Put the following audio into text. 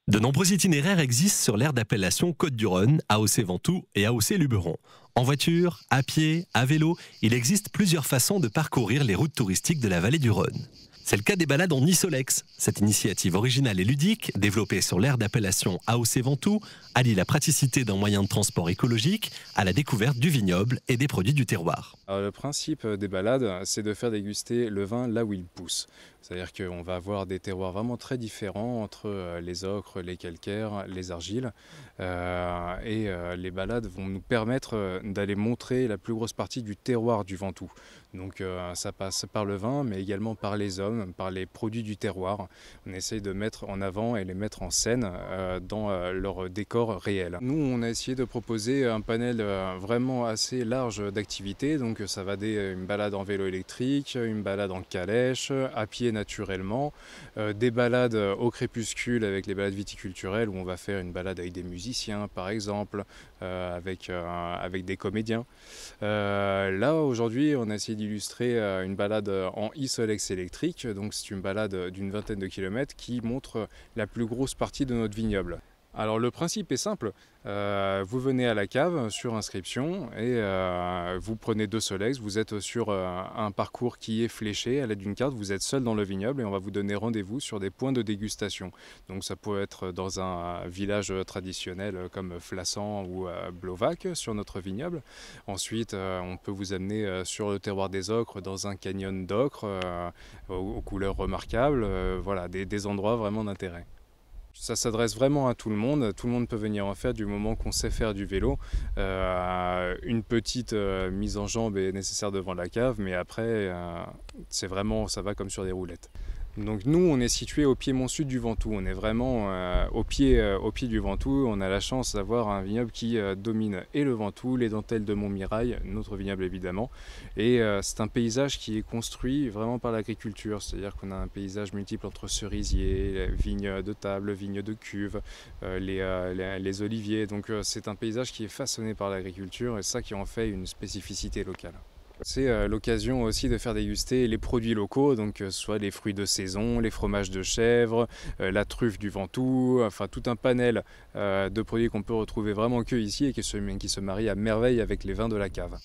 De nombreux itinéraires existent sur l'aire d'appellation Côtes-du-Rhône, AOC-Ventoux et AOC-Luberon. En voiture, à pied, à vélo, il existe plusieurs façons de parcourir les routes touristiques de la vallée du Rhône. C'est le cas des balades en Isolex. Cette initiative originale et ludique, développée sur l'aire d'appellation AOC-Ventoux, allie la praticité d'un moyen de transport écologique à la découverte du vignoble et des produits du terroir. Alors, le principe des balades, c'est de faire déguster le vin là où il pousse. C'est-à-dire qu'on va avoir des terroirs vraiment très différents entre les ocres, les calcaires, les argiles. Les balades vont nous permettre d'aller montrer la plus grosse partie du terroir du Ventoux. Donc ça passe par le vin, mais également par les hommes, par les produits du terroir. On essaye de mettre en avant et les mettre en scène dans leur décor réel. Nous, on a essayé de proposer un panel vraiment assez large d'activités. Donc ça va une balade en vélo électrique, une balade en calèche, à pied naturellement, des balades au crépuscule avec les balades viticulturelles où on va faire une balade avec des musiciens par exemple, avec des comédiens. Là aujourd'hui on a essayé d'illustrer une balade en Isolex électrique, donc c'est une balade d'une vingtaine de kilomètres qui montre la plus grosse partie de notre vignoble. Alors le principe est simple, vous venez à la cave sur inscription et vous prenez 2 Solex, vous êtes sur un parcours qui est fléché à l'aide d'une carte, vous êtes seul dans le vignoble et on va vous donner rendez-vous sur des points de dégustation. Donc ça peut être dans un village traditionnel comme Flassan ou Blovac sur notre vignoble. Ensuite on peut vous amener sur le terroir des ocres dans un canyon d'ocre aux couleurs remarquables, voilà, des endroits vraiment d'intérêt. Ça s'adresse vraiment à tout le monde peut venir en faire du moment qu'on sait faire du vélo. Une petite mise en jambe est nécessaire devant la cave, mais après c'est vraiment, ça va comme sur des roulettes. Donc nous on est situé au piémont sud du Ventoux, on est vraiment au pied du Ventoux, on a la chance d'avoir un vignoble qui domine et le Ventoux, les dentelles de Montmirail, notre vignoble évidemment, et c'est un paysage qui est construit vraiment par l'agriculture, c'est-à-dire qu'on a un paysage multiple entre cerisiers, vignes de table, vignes de cuve, les oliviers, donc c'est un paysage qui est façonné par l'agriculture et ça qui en fait une spécificité locale. C'est l'occasion aussi de faire déguster les produits locaux, donc soit les fruits de saison, les fromages de chèvre, la truffe du Ventoux, enfin tout un panel de produits qu'on peut retrouver vraiment que ici et qui se marient à merveille avec les vins de la cave.